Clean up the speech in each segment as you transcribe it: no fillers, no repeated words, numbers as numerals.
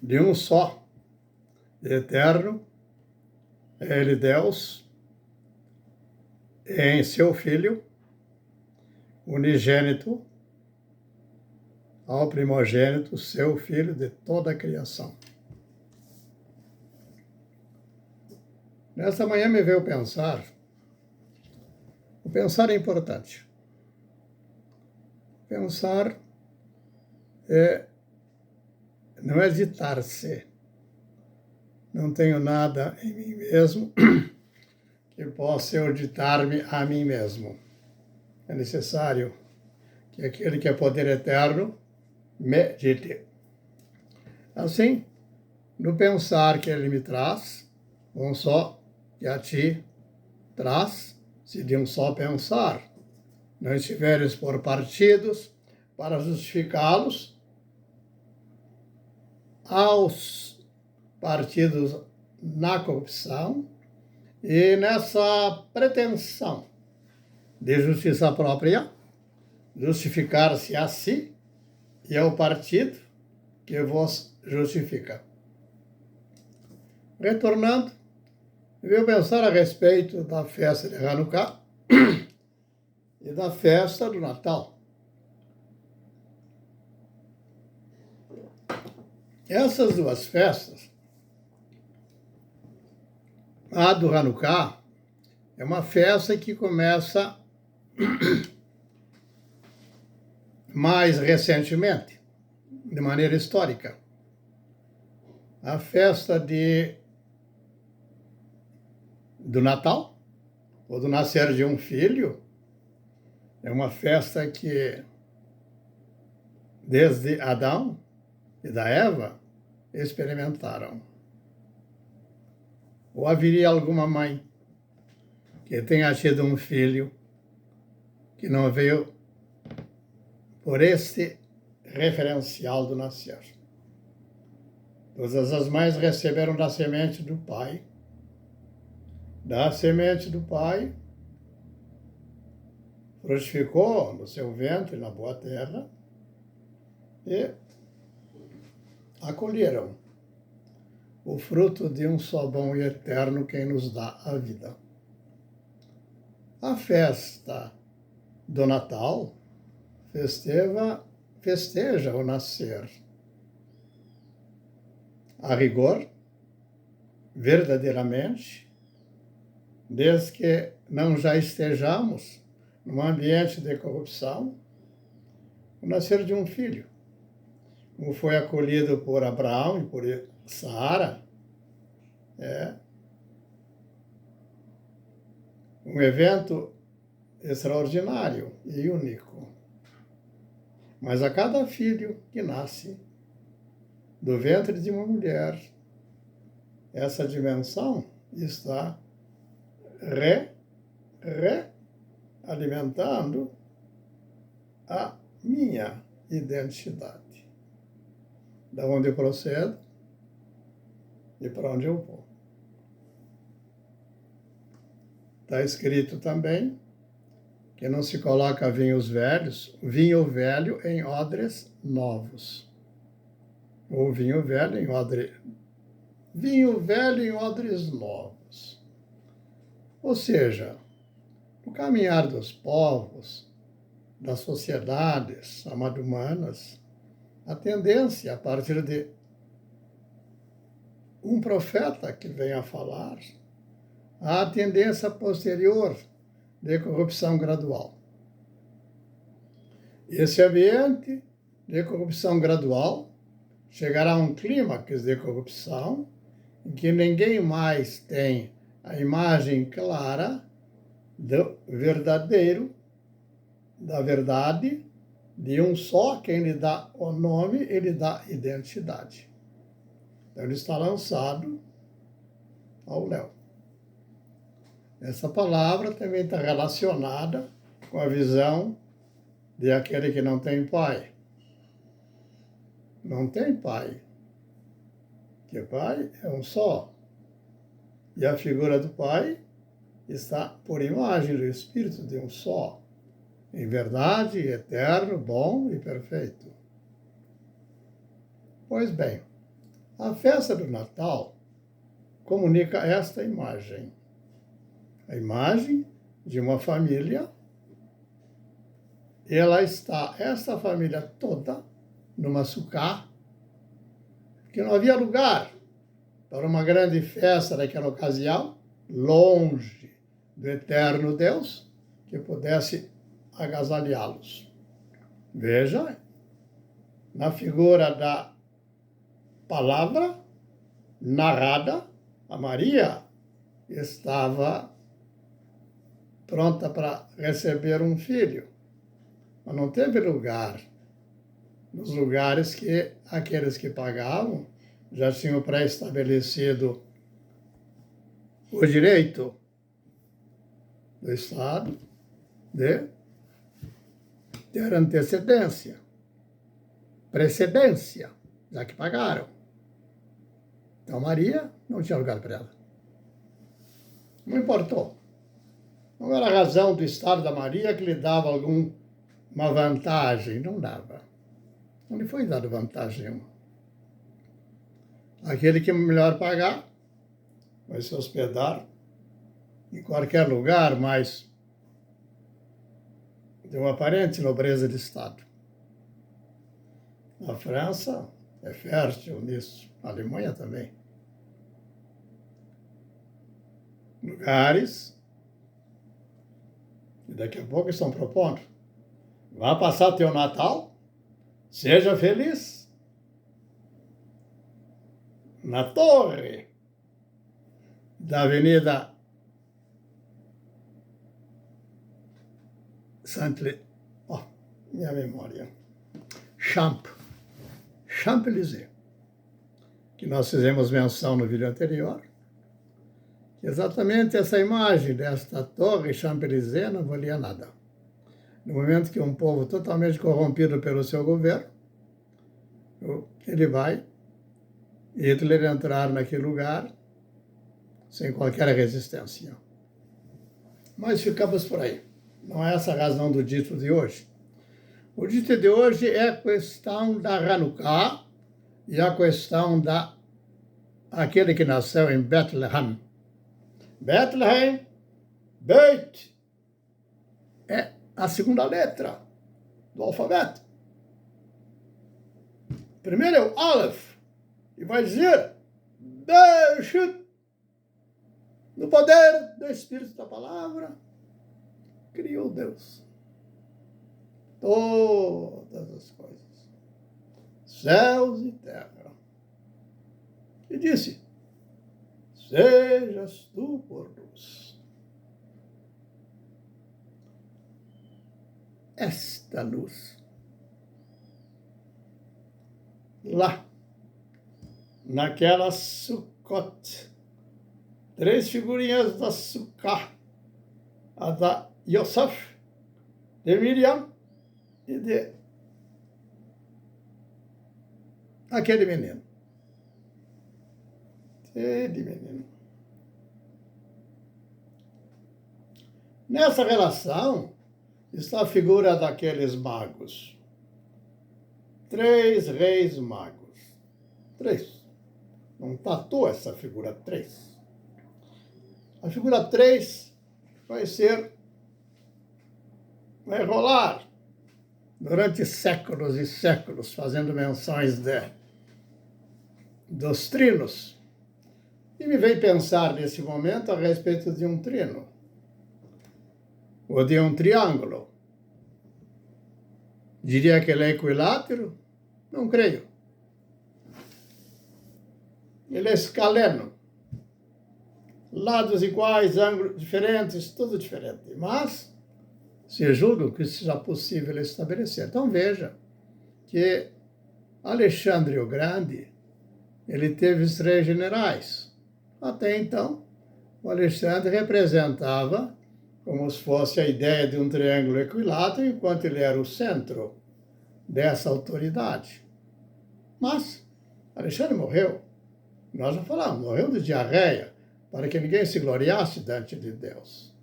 de um só, eterno, Ele Deus, em seu Filho, unigênito, ao primogênito, seu Filho de toda a criação. Nesta manhã me veio pensar, o pensar é importante. Pensar não é hesitar-se. Não tenho nada em mim mesmo que possa eu ditar-me a mim mesmo. É necessário que aquele que é poder eterno me dite. Assim, no pensar que ele me traz, um só que a ti traz, se de um só pensar não estiveres por partidos para justificá-los, aos partidos na corrupção e nessa pretensão de justiça própria, justificar-se a si e ao partido que vos justifica. Retornando, eu pensar a respeito da festa de Hanukkah e da festa do Natal. Essas duas festas, a do Hanukkah é uma festa que começa mais recentemente, de maneira histórica. A festa do Natal, ou do nascer de um filho, é uma festa que, desde Adão e da Eva, experimentaram. Ou haveria alguma mãe que tenha tido um filho que não veio por este referencial do nascer. Todas as mães receberam da semente do pai. Da semente do pai, frutificou no seu ventre, na boa terra, e acolheram o fruto de um só bom e eterno quem nos dá a vida. A festa do Natal festeja o nascer. A rigor, verdadeiramente, desde que não já estejamos num ambiente de corrupção, o nascer de um filho, como foi acolhido por Abraão e por Sara, é um evento extraordinário e único. Mas a cada filho que nasce do ventre de uma mulher, essa dimensão está alimentando a minha identidade. Da onde eu procedo e para onde eu vou. Está escrito também que não se coloca vinho velho em odres novos. Ou vinho velho em odres novos. Ou seja, no caminhar dos povos, das sociedades amadumanas, a tendência, a partir de um profeta que vem a falar, a tendência posterior de corrupção gradual. Esse ambiente de corrupção gradual chegará a um clímax de corrupção em que ninguém mais tem a imagem clara do verdadeiro, da verdade, de um só, quem lhe dá o nome, ele dá identidade. Então ele está lançado ao léu. Essa palavra também está relacionada com a visão de aquele que não tem pai. Não tem pai. Porque pai é um só. E a figura do pai está por imagem do Espírito de um só. Em verdade, eterno, bom e perfeito. Pois bem, A festa do Natal comunica esta imagem. A imagem de uma família. Esta família toda, numa sucá, que não havia lugar para uma grande festa naquela ocasião, longe do eterno Deus, que pudesse agasalhá-los. Veja, na figura da palavra narrada, a Maria estava pronta para receber um filho, mas não teve lugar nos lugares que aqueles que pagavam já tinham pré-estabelecido o direito do Estado de ter antecedência, precedência, já que pagaram. Então, Maria não tinha lugar para ela. Não importou. Não era a razão do estado da Maria que lhe dava alguma vantagem. Não dava. Não lhe foi dado vantagem nenhuma. Aquele que melhor pagar vai se hospedar em qualquer lugar, mas de uma aparente nobreza de Estado. A França é fértil nisso, a Alemanha também. Lugares que daqui a pouco estão propondo. Vá passar teu Natal, seja feliz. Na torre da Avenida minha memória. Champs-Élysées, que nós fizemos menção no vídeo anterior. Exatamente essa imagem desta torre Champs-Élysées não valia nada. No momento que um povo totalmente corrompido pelo seu governo, Hitler entrar naquele lugar sem qualquer resistência. Mas ficamos por aí. Não é essa a razão do dito de hoje. O dito de hoje é a questão da Hanukkah e a questão aquele que nasceu em Bethlehem. Bethlehem, Beit, é a segunda letra do alfabeto. Primeiro é o Aleph, e vai dizer Bereshit, no poder do Espírito da Palavra, criou Deus todas as coisas, céus e terra, e disse: sejas tu por luz. Esta luz, lá, naquela Sukkot, 3 figurinhas da Sukkah, a da Yosef, de Miriam e de aquele menino. Nessa relação está a figura daqueles magos. 3 reis magos. 3. Não tatuou essa figura 3. A figura 3 vai rolar durante séculos e séculos, fazendo menções dos trinos. E me veio pensar nesse momento a respeito de um trino, ou de um triângulo. Diria que ele é equilátero? Não creio. Ele é escaleno. Lados iguais, ângulos diferentes, tudo diferente. Mas se julga que seja possível estabelecer. Então veja que Alexandre o Grande, ele teve os 3 generais. Até então, o Alexandre representava como se fosse a ideia de um triângulo equilátero, enquanto ele era o centro dessa autoridade. Mas Alexandre morreu. Nós já falamos, morreu de diarreia, para que ninguém se gloriasse diante de Deus.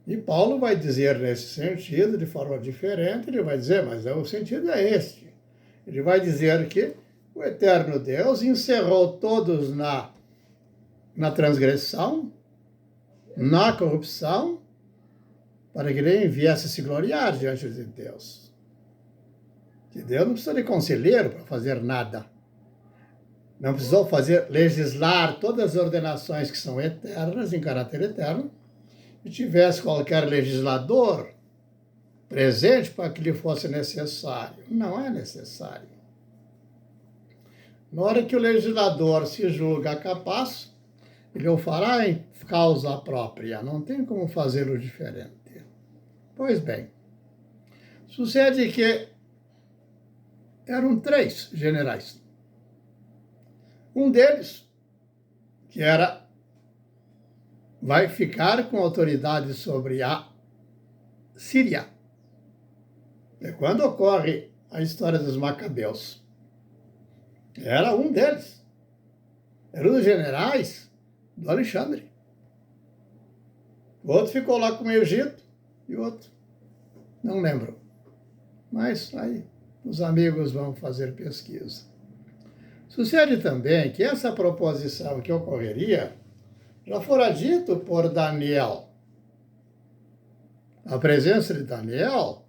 E Paulo vai dizer nesse sentido, de forma diferente, ele vai dizer, mas o sentido é este. Ele vai dizer que o eterno Deus encerrou todos na transgressão, na corrupção, para que ninguém viesse se gloriar diante de Deus. Que Deus não precisa de conselheiro para fazer nada. Não precisou legislar todas as ordenações que são eternas, em caráter eterno, e tivesse qualquer legislador presente para que lhe fosse necessário. Não é necessário. Na hora que o legislador se julga capaz, ele o fará em causa própria. Não tem como fazê-lo diferente. Pois bem, sucede que eram 3 generais. Um deles, que vai ficar com autoridade sobre a Síria. É quando ocorre a história dos Macabeus. Era um deles. Era um dos generais do Alexandre. O outro ficou lá com o Egito e o outro não lembro. Mas aí os amigos vão fazer pesquisa. Sucede também que essa proposição que ocorreria já fora dito por Daniel. A presença de Daniel,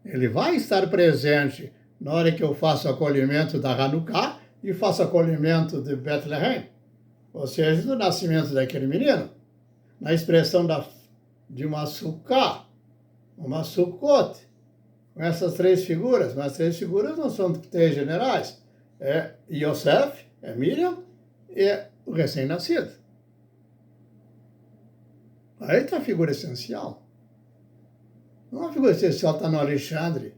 ele vai estar presente na hora que eu faço o acolhimento da Hanukkah e faço o acolhimento de Bethlehem, ou seja, do nascimento daquele menino, na expressão de uma Sukkah, uma Sukkot, com essas 3 figuras. Mas 3 figuras não são 3 generais. É Yosef, é Miriam e é o recém-nascido. Aí está a figura essencial. Não a figura essencial está no Alexandre,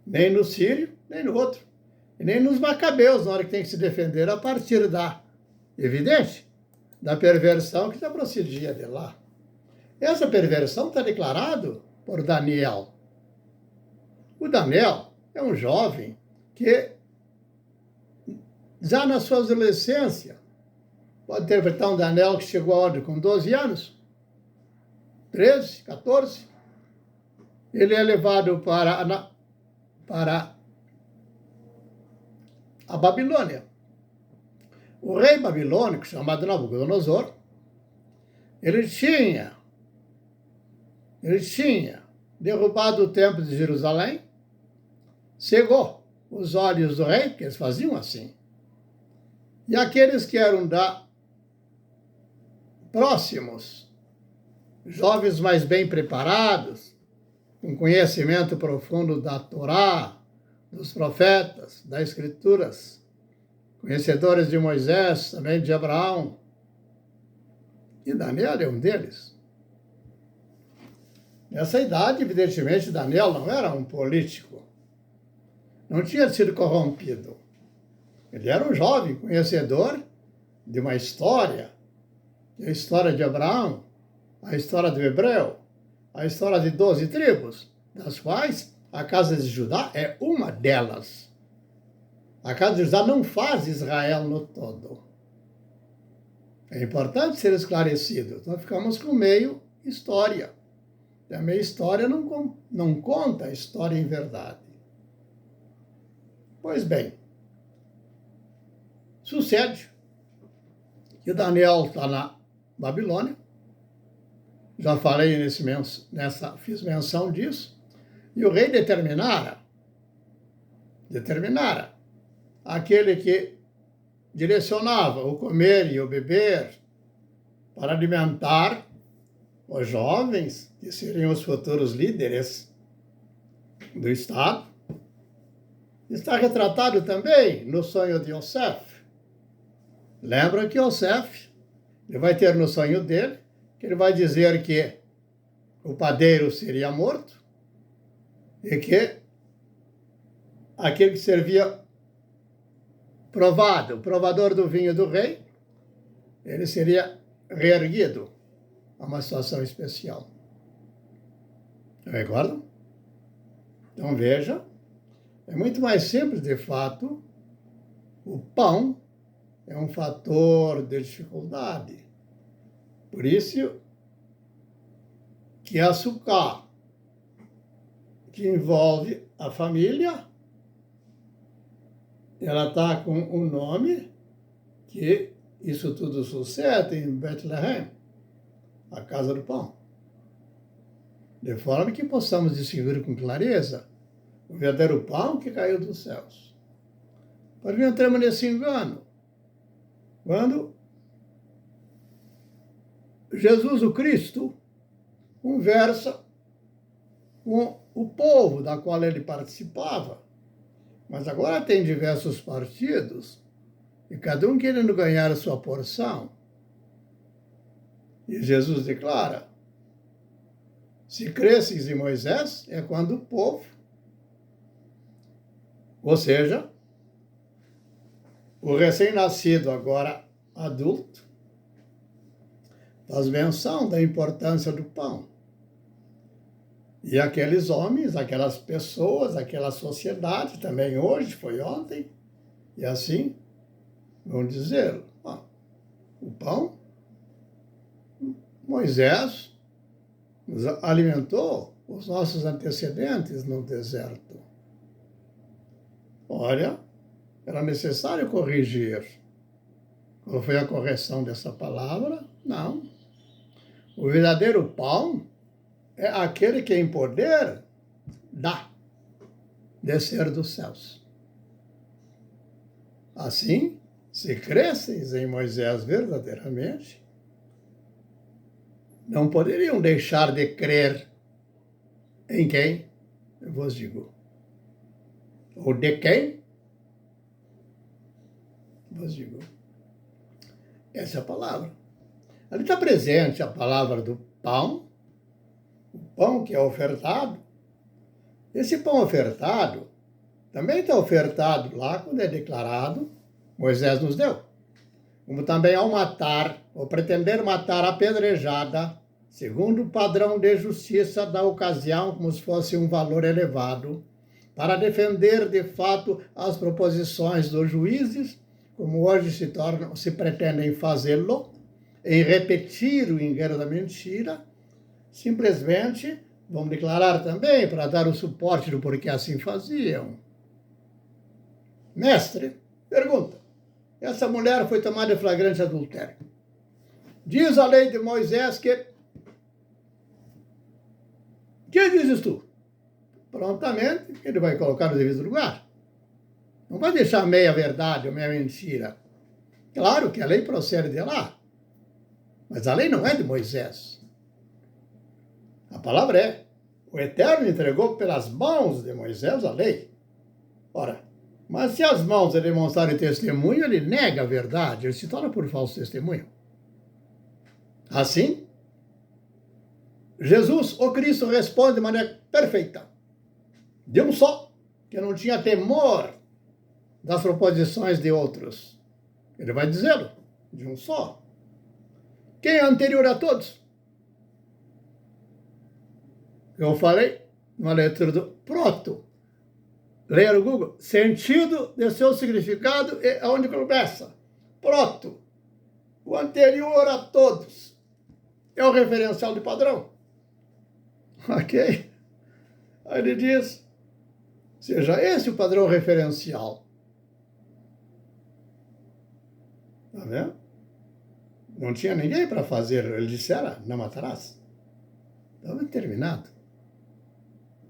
nem no Sírio, nem no outro. E nem nos Macabeus, na hora que tem que se defender a partir evidente, da perversão que já procedia de lá. Essa perversão está declarado por Daniel. O Daniel é um jovem que, já na sua adolescência, pode interpretar um Daniel que chegou a ordem com 12 anos, 13, 14, ele é levado para a Babilônia. O rei babilônico, chamado Nabucodonosor, ele tinha derrubado o templo de Jerusalém, cegou os olhos do rei, que eles faziam assim. E aqueles que eram próximos, jovens mais bem preparados, com conhecimento profundo da Torá, dos profetas, das Escrituras, conhecedores de Moisés, também de Abraão, e Daniel é um deles. Nessa idade, evidentemente, Daniel não era um político, não tinha sido corrompido. Ele era um jovem conhecedor de uma história, a história de Abraão, a história do hebreu, a história de 12 tribos, das quais a casa de Judá é uma delas. A casa de Judá não faz Israel no todo. É importante ser esclarecido. Então ficamos com meio história. E a meia história não conta a história em verdade. Pois bem, sucede que Daniel está na Babilônia. Já falei fiz menção disso. E o rei determinara aquele que direcionava o comer e o beber para alimentar os jovens, que seriam os futuros líderes do Estado. Está retratado também no sonho de Yosef. Lembra que Yosef, ele vai ter no sonho dele, que ele vai dizer que o padeiro seria morto e que aquele que servia o provador do vinho do rei, ele seria reerguido a uma situação especial. Recordam? Então veja, é muito mais simples de fato. O pão é um fator de dificuldade. Por isso que açúcar, que envolve a família, ela está com um nome que isso tudo sucede em Betlehem, a casa do pão. De forma que possamos distinguir com clareza o verdadeiro pão que caiu dos céus. Para não entrarmos nesse engano, quando Jesus, o Cristo, conversa com o povo da qual ele participava, mas agora tem diversos partidos, e cada um querendo ganhar a sua porção. E Jesus declara, se cresces em Moisés, é quando o povo, ou seja, o recém-nascido, agora adulto, faz menção da importância do pão. E aqueles homens, aquelas pessoas, aquela sociedade, também hoje, foi ontem, e assim, vão dizer, o pão, Moisés nos alimentou os nossos antecedentes no deserto. Olha, era necessário corrigir. Qual foi a correção dessa palavra? Não. O verdadeiro pão é aquele que em poder dá descer dos céus. Assim, se cresceis em Moisés verdadeiramente, não poderiam deixar de crer em quem eu vos digo. Ou de quem vos digo. Essa é a palavra. Ali está presente a palavra do pão, o pão que é ofertado. Esse pão ofertado também está ofertado lá quando é declarado, Moisés nos deu. Como também ao matar, ou pretender matar apedrejada, segundo o padrão de justiça da ocasião, como se fosse um valor elevado, para defender de fato as proposições dos juízes, como hoje se pretendem fazê-lo, em repetir o engano da mentira, simplesmente vamos declarar também para dar o suporte do porquê assim faziam. Mestre, pergunta. Essa mulher foi tomada de flagrante adultério. Diz a lei de Moisés que... Que dizes tu? Prontamente, ele vai colocar no devido lugar. Não vai deixar meia verdade ou meia mentira. Claro que a lei procede de lá. Mas a lei não é de Moisés. A palavra é, o Eterno entregou pelas mãos de Moisés a lei. Ora, mas se as mãos demonstrarem testemunho, ele nega a verdade, ele se torna por falso testemunho. Assim, Jesus, o Cristo, responde de maneira perfeita. De um só, que não tinha temor das proposições de outros. Ele vai dizê-lo, de um só. Quem é anterior a todos? Eu falei numa leitura do proto. Leia no Google. Sentido de seu significado e aonde começa. Proto. O anterior a todos. É o referencial de padrão. Ok? Aí ele diz, seja esse o padrão referencial. Tá vendo? Não tinha ninguém para fazer. Ele disse, não matarás. Estava terminado.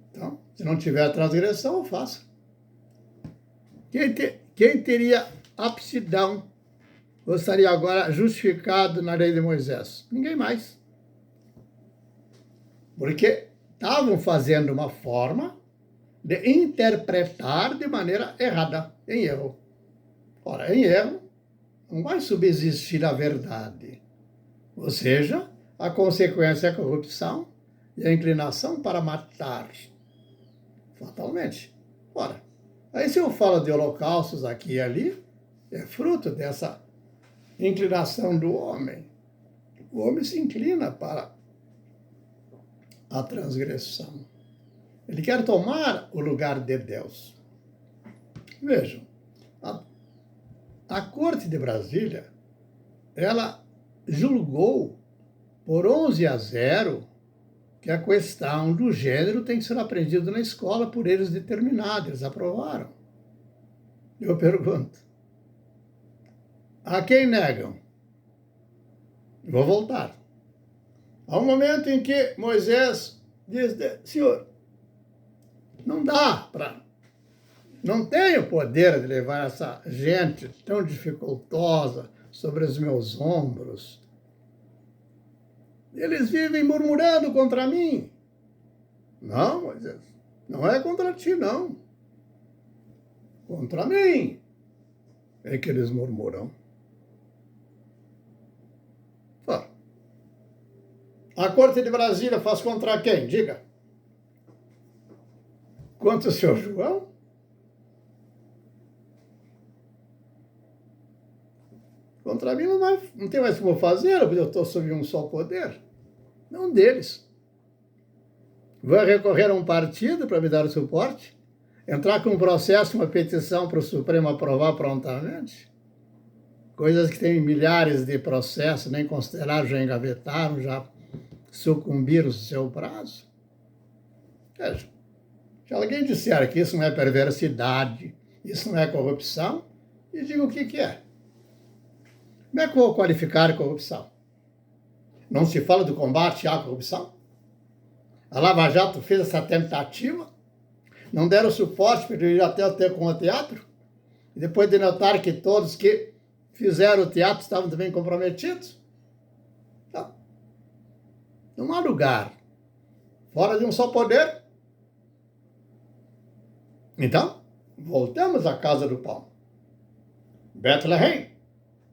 Então, se não tiver transgressão, eu faço. Quem teria aptidão ou estaria agora justificado na lei de Moisés? Ninguém mais. Porque estavam fazendo uma forma de interpretar de maneira errada, em erro. Ora, em erro, não vai subsistir a verdade. Ou seja, a consequência é a corrupção e a inclinação para matar. Fatalmente. Ora, aí se eu falo de holocaustos aqui e ali, é fruto dessa inclinação do homem. O homem se inclina para a transgressão. Ele quer tomar o lugar de Deus. Vejam, a Corte de Brasília, ela julgou por 11-0 que a questão do gênero tem que ser aprendida na escola por eles determinados, eles aprovaram. Eu pergunto, a quem negam? Vou voltar. Há um momento em que Moisés diz, Senhor, não dá para... Não tenho poder de levar essa gente tão dificultosa sobre os meus ombros. Eles vivem murmurando contra mim. Não, Moisés, não é contra ti, não. Contra mim é que eles murmuram. A corte de Brasília faz contra quem? Diga. Contra o seu João? Contra mim não tem mais como fazer, porque eu estou sob um só poder. Não deles. Vai recorrer a um partido para me dar o suporte? Entrar com um processo, uma petição para o Supremo aprovar prontamente? Coisas que têm milhares de processos, nem consideraram, já engavetaram, já sucumbiram ao seu prazo. Veja, se alguém disser que isso não é perversidade, isso não é corrupção, e diga o que é. Como é que eu vou qualificar a corrupção? Não se fala do combate à corrupção? A Lava Jato fez essa tentativa, não deram suporte para ir até o teatro, e depois de notar que todos que fizeram o teatro estavam também comprometidos. Então, não há lugar fora de um só poder. Então, voltamos à casa do pão. Bethlehem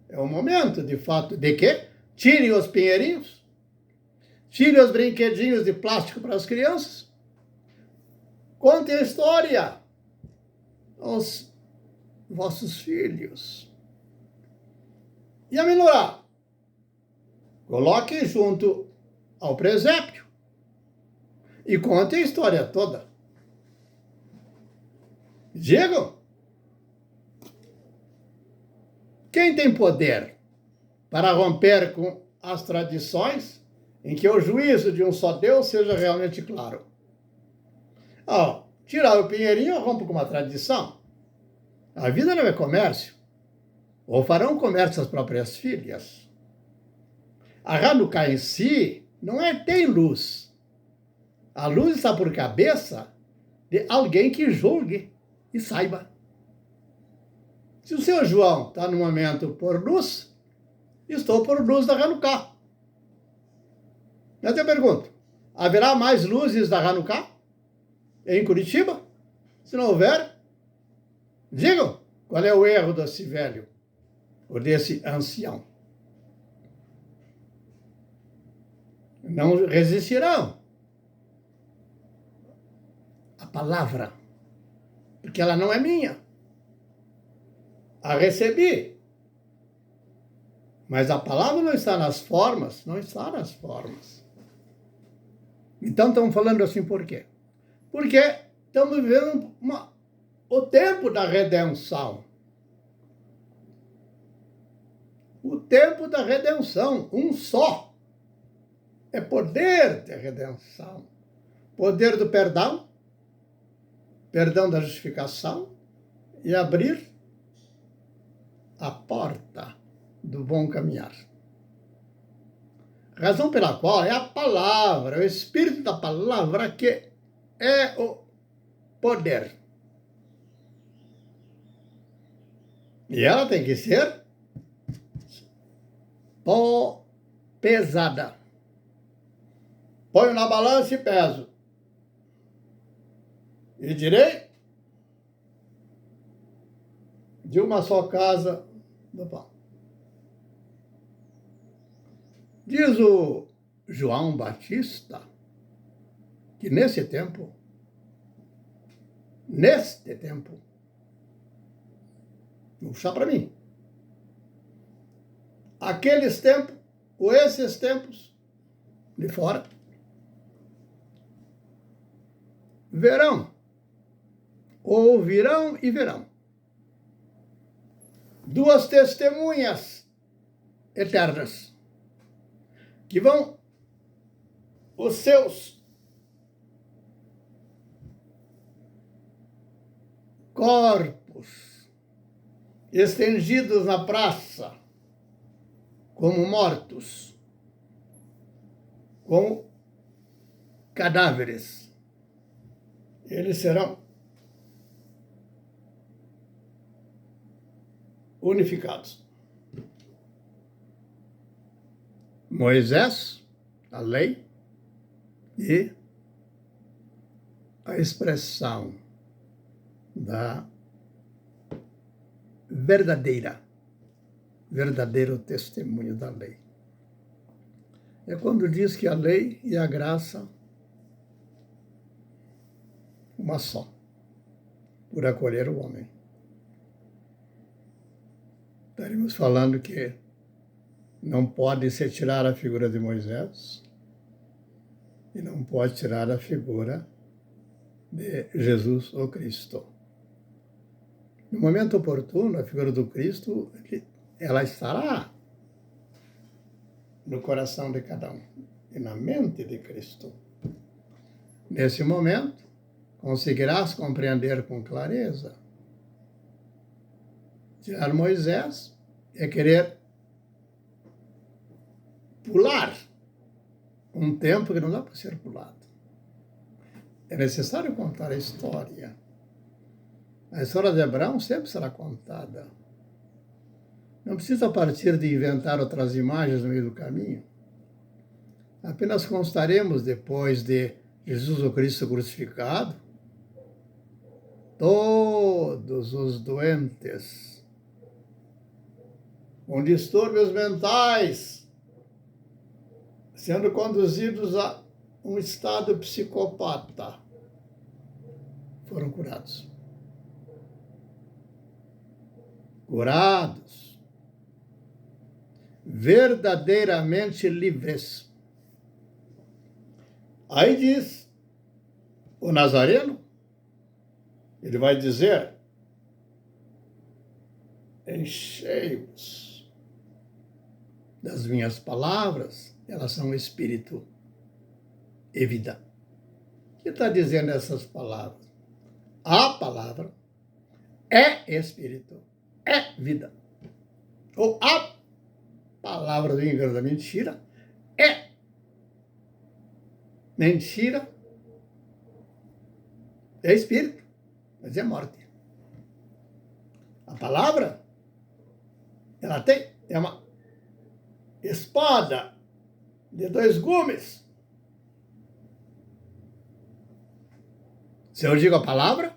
é o momento, de fato, de que tirem os pinheirinhos, tirem os brinquedinhos de plástico para as crianças, contem a história aos vossos filhos. E a menorá, coloquem junto ao presépio e contem a história toda. Digam, quem tem poder para romper com as tradições em que o juízo de um só Deus seja realmente claro? Tirar o pinheirinho, eu rompo com uma tradição. A vida não é comércio. Ou farão comércio as próprias filhas. A Hanukkah em si não tem luz. A luz está por cabeça de alguém que julgue e saiba. Se o seu João está no momento por luz, estou por luz da Hanukkah. Mas eu pergunto, haverá mais luzes da Hanukkah em Curitiba? Se não houver, digam qual é o erro desse velho ou desse ancião. Não resistirão à palavra, porque ela não é minha. A recebi. Mas a palavra não está nas formas, não está nas formas. Então estamos falando assim por quê? Porque estamos vivendo o tempo da redenção. O tempo da redenção, um só. É poder de redenção. Poder do perdão, perdão da justificação e abrir a porta do bom caminhar. Razão pela qual é a palavra, o espírito da palavra que é o poder. E ela tem que ser pesada. Ponho na balança e peso. E direi de uma só casa do pão. Diz o João Batista que neste tempo, vou puxar para mim, aqueles tempos, ou esses tempos de fora, verão, ouvirão e verão duas testemunhas eternas, que vão os seus corpos estendidos na praça, como mortos, como cadáveres. Eles serão unificados. Moisés, a lei e a expressão da verdadeiro testemunho da lei. É quando diz que a lei e a graça, uma só, por acolher o homem. Estaremos falando que não pode se tirar a figura de Moisés e não pode tirar a figura de Jesus ou Cristo. No momento oportuno, a figura do Cristo, ela estará no coração de cada um e na mente de Cristo. Nesse momento, conseguirás compreender com clareza. Tirar Moisés é querer pular um tempo que não dá para ser pulado. É necessário contar a história. A história de Abraão sempre será contada. Não precisa partir de inventar outras imagens no meio do caminho. Apenas constaremos depois de Jesus o Cristo crucificado, todos os doentes, com distúrbios mentais, sendo conduzidos a um estado psicopata, foram curados. Curados, verdadeiramente livres. Aí diz o Nazareno, ele vai dizer: enchei-vos das minhas palavras, elas são espírito e vida. O que está dizendo essas palavras? A palavra é espírito, é vida. Ou a palavra do engano da mentira é mentira, é espírito, mas é morte. A palavra, ela é uma espada de 2 gumes. Se eu digo a palavra,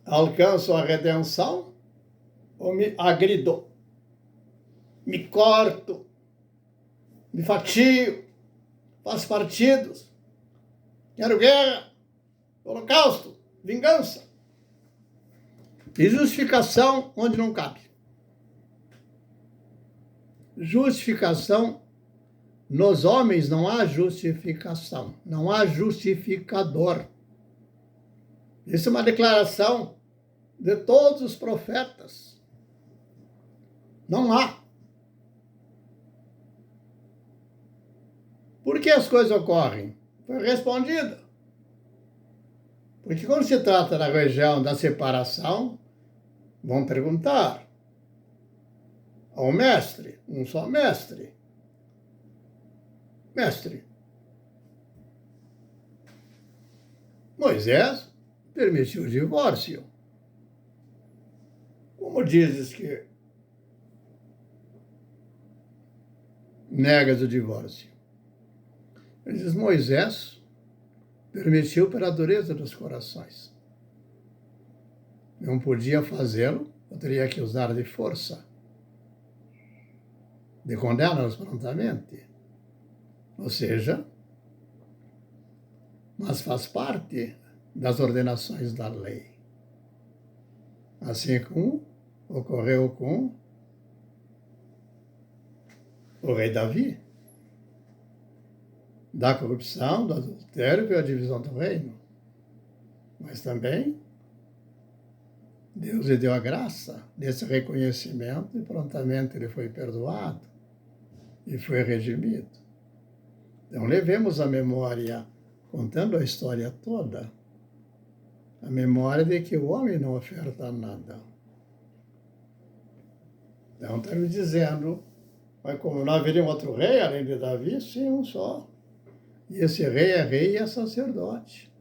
alcanço a redenção ou me agrido, me corto, me fatio, faço partidos, quero guerra, holocausto, vingança e justificação onde não cabe. Justificação, nos homens não há justificação, não há justificador. Isso é uma declaração de todos os profetas. Não há. Por que as coisas ocorrem? Foi respondida. Porque quando se trata da região da separação, vão perguntar ao mestre, um só mestre: mestre, Moisés permitiu o divórcio. Como dizes que negas o divórcio? Ele diz: Moisés permitiu pela dureza dos corações. Não podia fazê-lo, eu teria que usar de força, de condena-los prontamente. Ou seja, mas faz parte das ordenações da lei. Assim como ocorreu com o rei Davi, da corrupção, do adultério e a divisão do reino. Mas também Deus lhe deu a graça desse reconhecimento e prontamente ele foi perdoado e foi redimido. Então levemos a memória, contando a história toda, a memória de que o homem não oferta nada. Então está me dizendo, mas como não haveria um outro rei além de Davi? Sim, um só. E esse rei e é sacerdote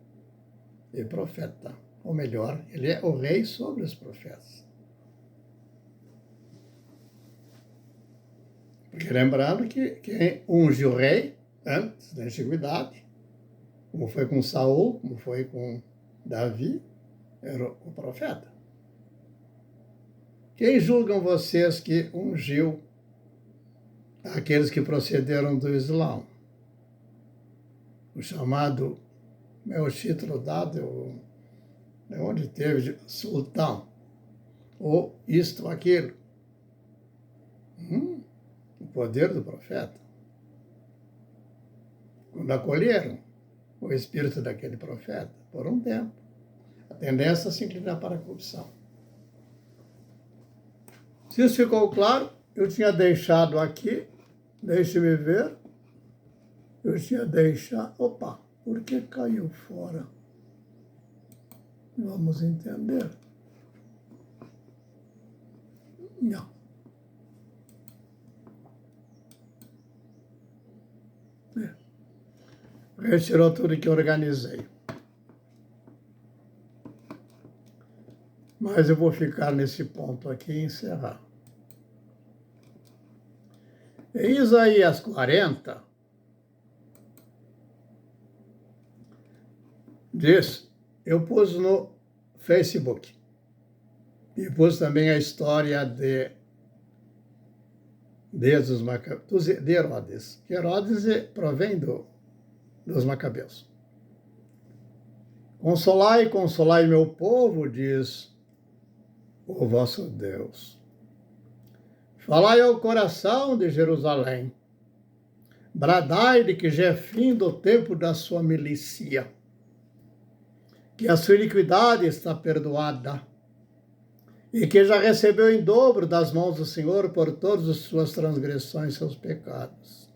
e profeta. Ou melhor, ele é o rei sobre os profetas. Porque lembrando que quem unge o rei antes da antiguidade, como foi com Saul, como foi com Davi, era o profeta. Quem julgam vocês que ungiu aqueles que procederam do Islã? O chamado, é o título dado, é onde teve de sultão, ou isto, aquilo. O poder do profeta. Quando acolheram o espírito daquele profeta, por um tempo, a tendência a se inclinar para a corrupção. Se isso ficou claro, eu tinha deixado aqui, deixe-me ver, eu tinha deixado, opa, por que caiu fora? Vamos entender. Não. Retirou tudo que eu organizei. Mas eu vou ficar nesse ponto aqui e encerrar. Em Isaías 40, diz, eu pus no Facebook, e pus também a história de Herodes. Herodes provém dos Macabeus. Consolai, consolai meu povo, diz o vosso Deus. Falai ao coração de Jerusalém. Bradai de que já é fim do tempo da sua milícia, que a sua iniquidade está perdoada, e que já recebeu em dobro das mãos do Senhor por todas as suas transgressões e seus pecados.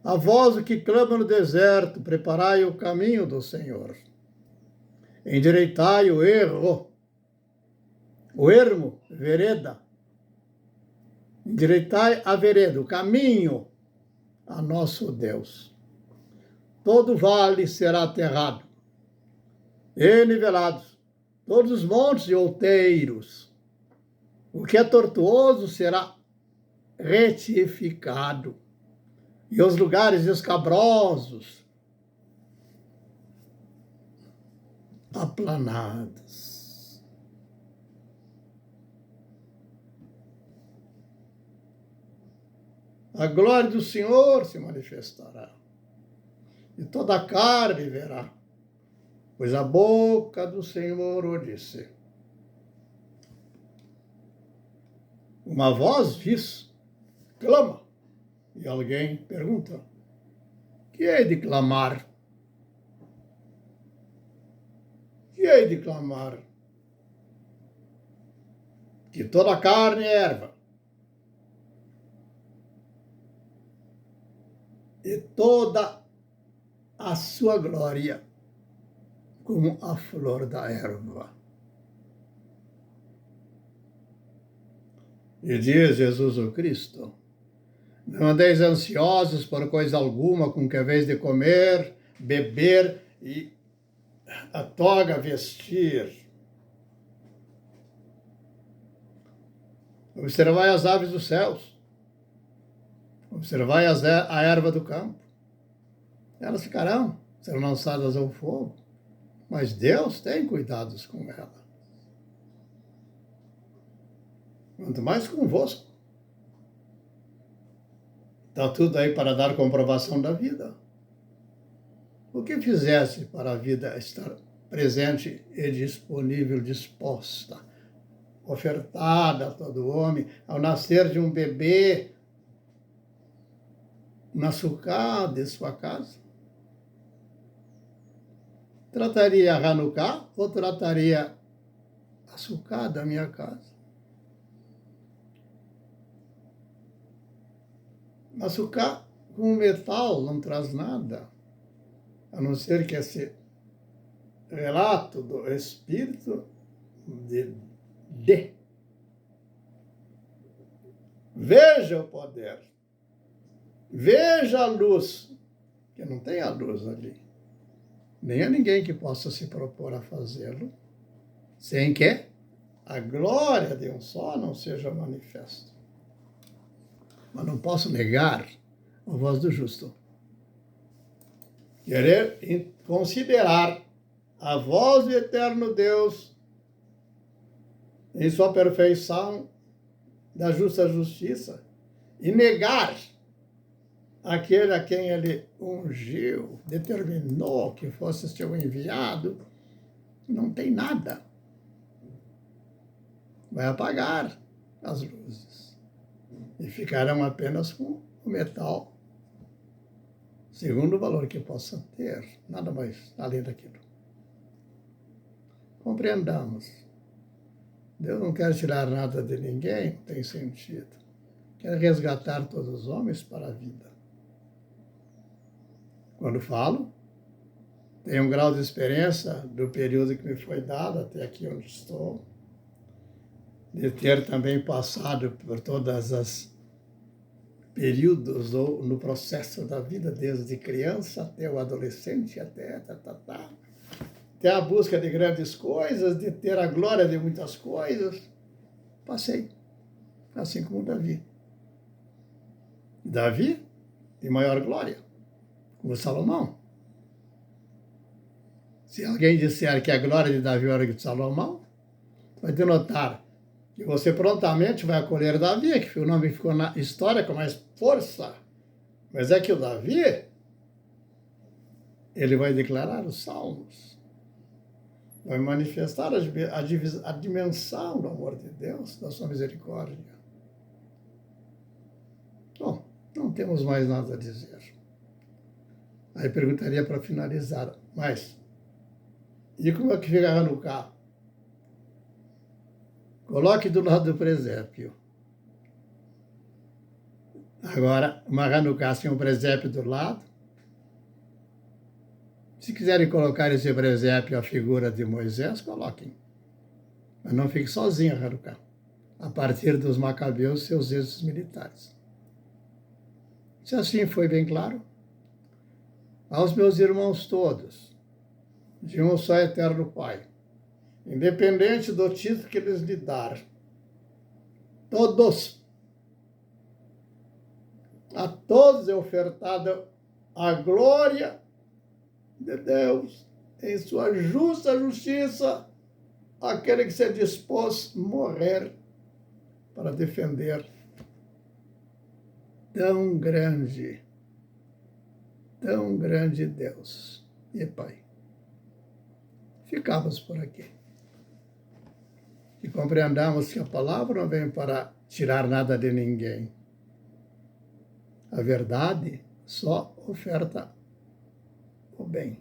A voz que clama no deserto, preparai o caminho do Senhor. Endireitai o ermo, vereda. Endireitai a vereda, o caminho a nosso Deus. Todo vale será aterrado e nivelado, todos os montes e outeiros. O que é tortuoso será retificado, e os lugares escabrosos aplanados. A glória do Senhor se manifestará, e toda a carne verá, pois a boca do Senhor o disse. Uma voz diz, clama, e alguém pergunta, que hei de clamar? Que hei de clamar? Que toda a carne é erva, e toda a sua glória como a flor da erva. E diz Jesus o Cristo, não andeis ansiosos por coisa alguma, com que haveis de comer, beber e a toga vestir. Observai as aves dos céus, observai a erva do campo. Elas ficarão, serão lançadas ao fogo, mas Deus tem cuidados com elas. Quanto mais convosco. Está tudo aí para dar comprovação da vida. O que fizesse para a vida estar presente e disponível, disposta, ofertada a todo homem, ao nascer de um bebê na sucá de sua casa? Trataria Hanukkah ou trataria a sucá da minha casa? A sucá com metal não traz nada, a não ser que esse relato do Espírito de. Veja o poder. Veja a luz. Que não tem a luz ali. Nem há ninguém que possa se propor a fazê-lo sem que a glória de um só não seja manifesta. Mas não posso negar a voz do justo. Querer considerar a voz do eterno Deus em sua perfeição da justa justiça e negar aquele a quem ele ungiu, determinou que fosse seu enviado, não tem nada. Vai apagar as luzes e ficarão apenas com o metal, segundo o valor que possa ter, nada mais além daquilo. Compreendamos. Deus não quer tirar nada de ninguém, não tem sentido. Quer resgatar todos os homens para a vida. Quando falo, tenho um grau de experiência do período que me foi dado até aqui onde estou, de ter também passado por todas as períodos ou no processo da vida, desde criança até o adolescente, até a busca de grandes coisas, de ter a glória de muitas coisas. Passei, assim como Davi. Davi, de maior glória, como Salomão. Se alguém disser que a glória de Davi era de Salomão, vai denotar que você prontamente vai acolher Davi, que o nome ficou na história com mais força. Mas é que o Davi, ele vai declarar os salmos, vai manifestar a dimensão do amor de Deus, da sua misericórdia. Bom, não temos mais nada a dizer. Aí perguntaria para finalizar, mas e como é que fica Hanukkah? Coloque do lado do presépio. Agora, uma Hanukkah sem um presépio do lado. Se quiserem colocar esse presépio a figura de Moisés, coloquem. Mas não fique sozinho a Hanukkah. A partir dos Macabeus, seus êxitos militares. Se assim foi bem claro, aos meus irmãos todos, de um só eterno Pai, independente do título que eles lhe dar, a todos é ofertada a glória de Deus em sua justa justiça, aquele que se dispôs a morrer para defender tão grande Deus e Pai. Ficamos por aqui. E compreendamos que a palavra não vem para tirar nada de ninguém. A verdade só oferta o bem.